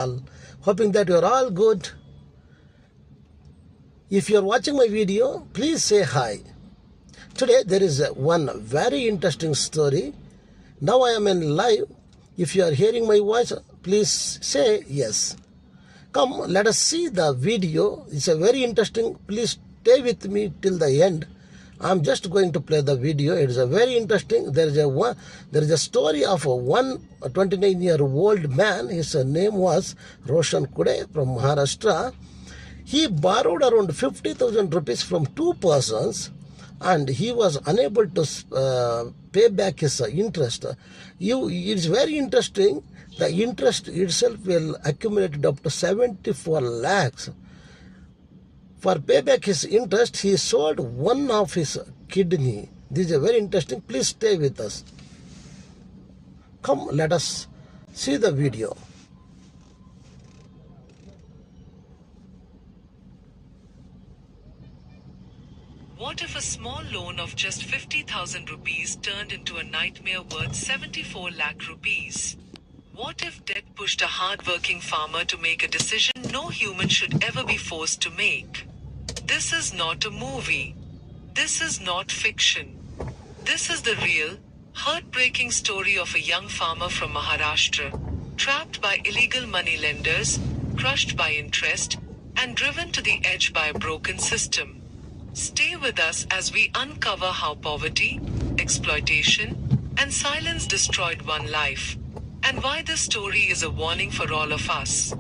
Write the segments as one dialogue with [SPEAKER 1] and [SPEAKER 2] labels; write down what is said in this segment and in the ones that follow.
[SPEAKER 1] Hoping that you are all good. If you are watching my video, please say hi. Today there is one very interesting story. Now I am in live. If you are hearing my voice, please say yes. Come, let us see the video. It's a very interesting. Please stay with me till the end. I'm just going to play the video. It is a very interesting. There is a story of a 29-year-old man. His name was Roshan Kude from Maharashtra. He borrowed around 50,000 rupees from two persons, and he was unable to pay back his interest. It's very interesting. The interest itself will accumulate up to 74 lakhs. For payback his interest, he sold one of his kidney. This is very interesting. Please stay with us. Come, let us see the video.
[SPEAKER 2] What if a small loan of just 50,000 rupees turned into a nightmare worth 74 lakh rupees? What if debt pushed a hard-working farmer to make a decision no human should ever be forced to make? This is not a movie. This is not fiction. This is the real, heartbreaking story of a young farmer from Maharashtra, trapped by illegal moneylenders, crushed by interest, and driven to the edge by a broken system. Stay with us as we uncover how poverty, exploitation, and silence destroyed one life, and why this story is a warning for all of us.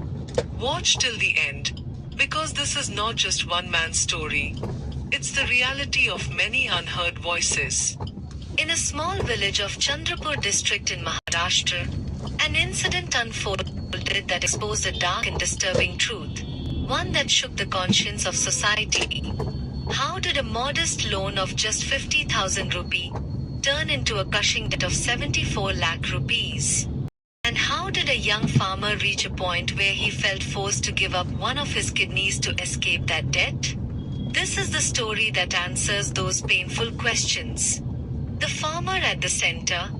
[SPEAKER 2] Watch till the end, because this is not just one man's story. It's the reality of many unheard voices.
[SPEAKER 3] In a small village of Chandrapur district in Maharashtra, an incident unfolded that exposed a dark and disturbing truth, one that shook the conscience of society. How did a modest loan of just 50,000 rupee turn into a crushing debt of 74 lakh rupees? And how did a young farmer reach a point where he felt forced to give up one of his kidneys to escape that debt? This is the story that answers those painful questions. The farmer at the center,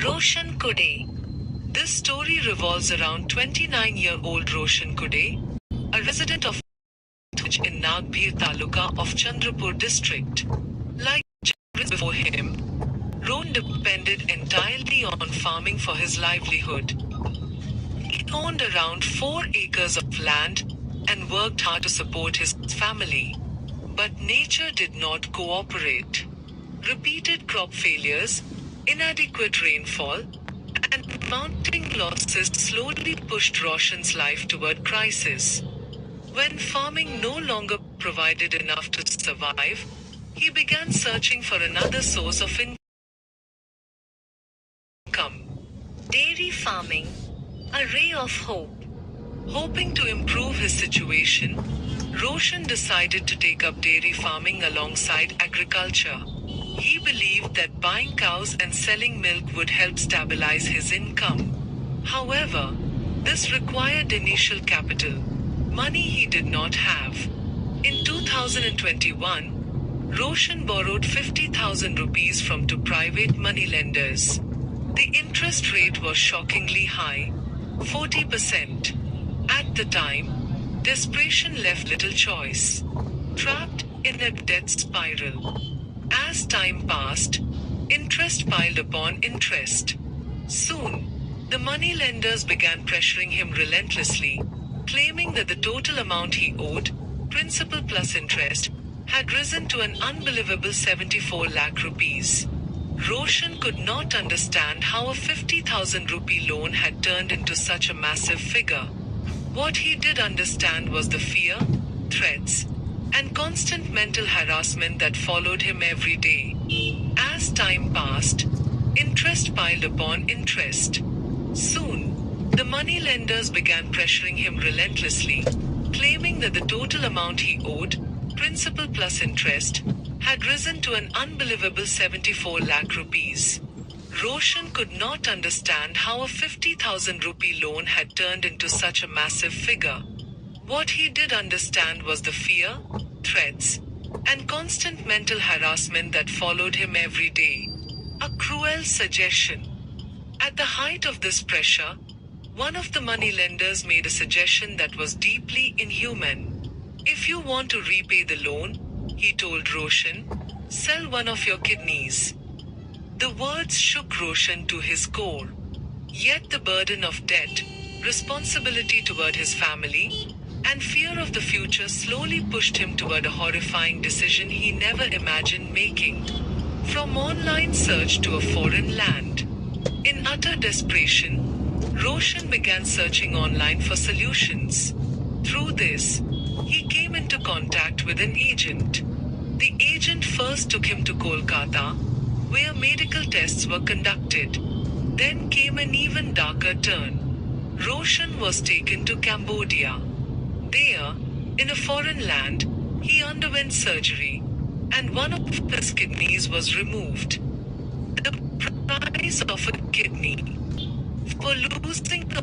[SPEAKER 3] Roshan Kude.
[SPEAKER 2] This story revolves around 29-year-old Roshan Kude, a resident of in Nagpur Taluka of Chandrapur district. Like before him, Roshan depended entirely on farming for his livelihood. He owned around 4 acres of land and worked hard to support his family. But nature did not cooperate. Repeated crop failures, inadequate rainfall, and mounting losses slowly pushed Roshan's life toward crisis. When farming no longer provided enough to survive, he began searching for another source of income.
[SPEAKER 3] Dairy farming, a ray of hope.
[SPEAKER 2] Hoping to improve his situation, Roshan decided to take up dairy farming alongside agriculture. He believed that buying cows and selling milk would help stabilize his income. However, this required initial capital, money he did not have. In 2021, Roshan borrowed 50,000 rupees from two private moneylenders. The interest rate was shockingly high, 40%. At the time, desperation left little choice. Trapped in a debt spiral. As time passed, interest piled upon interest. Soon, the moneylenders began pressuring him relentlessly, claiming that the total amount he owed, principal plus interest, had risen to an unbelievable 74 lakh rupees. Roshan could not understand how a 50,000 rupee loan had turned into such a massive figure. What he did understand was the fear, threats, and constant mental harassment that followed him every day. As time passed, interest piled upon interest. Soon, the moneylenders began pressuring him relentlessly, claiming that the total amount he owed, principal plus interest, had risen to an unbelievable 74 lakh rupees. Roshan could not understand how a 50,000 rupee loan had turned into such a massive figure. What he did understand was the fear, threats, and constant mental harassment that followed him every day. A cruel suggestion. At the height of this pressure, One of the moneylenders made a suggestion that was deeply inhuman. If you want to repay the loan, he told Roshan, sell one of your kidneys. The words shook Roshan to his core. Yet the burden of debt, responsibility toward his family, and fear of the future slowly pushed him toward a horrifying decision he never imagined making. From online search to a foreign land. In utter desperation, Roshan began searching online for solutions. Through this, he came into contact with an agent. The agent first took him to Kolkata, where medical tests were conducted. Then came an even darker turn. Roshan was taken to Cambodia. There, in a foreign land, he underwent surgery, and one of his kidneys was removed. The price of a kidney. For losing a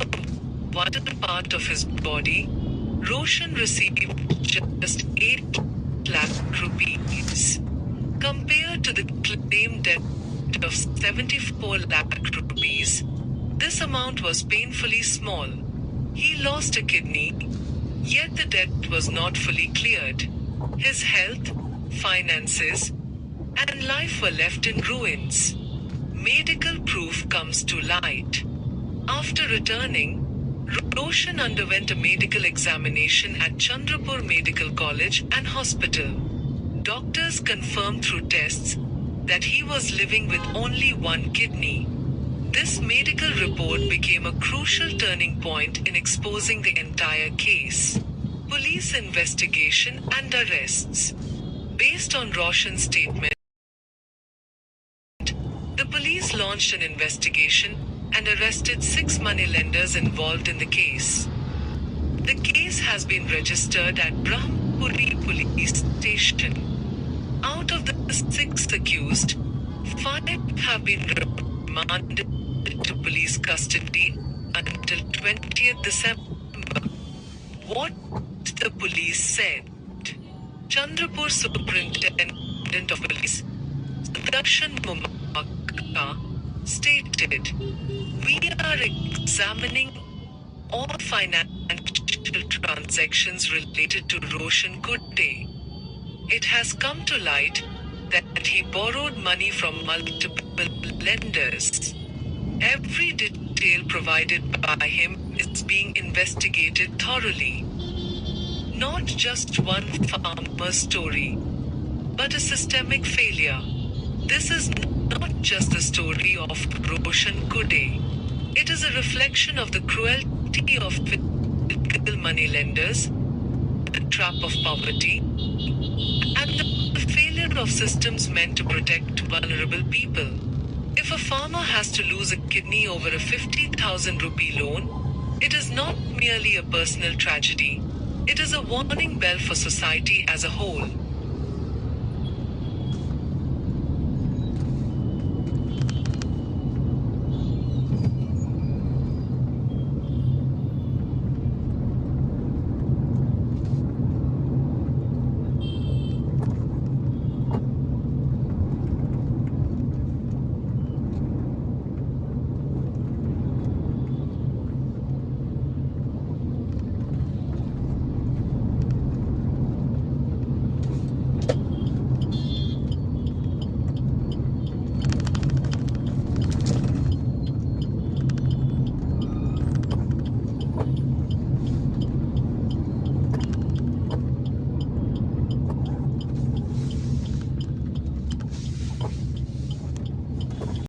[SPEAKER 2] vital part of his body, Roshan received just 8 lakh rupees. Compared to the claimed debt of 74 lakh rupees, this amount was painfully small. He lost a kidney, yet the debt was not fully cleared. His health, finances, and life were left in ruins. Medical proof comes to light. After returning, Roshan underwent a medical examination at Chandrapur Medical College and Hospital. Doctors confirmed through tests that he was living with only one kidney. This medical report became a crucial turning point in exposing the entire case. Police investigation and arrests. Based on Roshan's statement, the police launched an investigation and arrested 6 moneylenders involved in the case. The case has been registered at Brahmpuri police station. Out of the 6 accused, 5 have been remanded to police custody until 20th December. What the police said. Chandrapur Superintendent of Police, Darshan Mumaka, stated, "We are examining all financial transactions related to Roshan Kude. It has come to light that he borrowed money from multiple lenders. Every detail provided by him is being investigated thoroughly. Not just one farmer's story, but a systemic failure. This is not just the story of Roshan Kude. It is a reflection of the cruelty of typical moneylenders, the trap of poverty, and the failure of systems meant to protect vulnerable people. If a farmer has to lose a kidney over a 50,000 rupee loan, it is not merely a personal tragedy. It is a warning bell for society as a whole.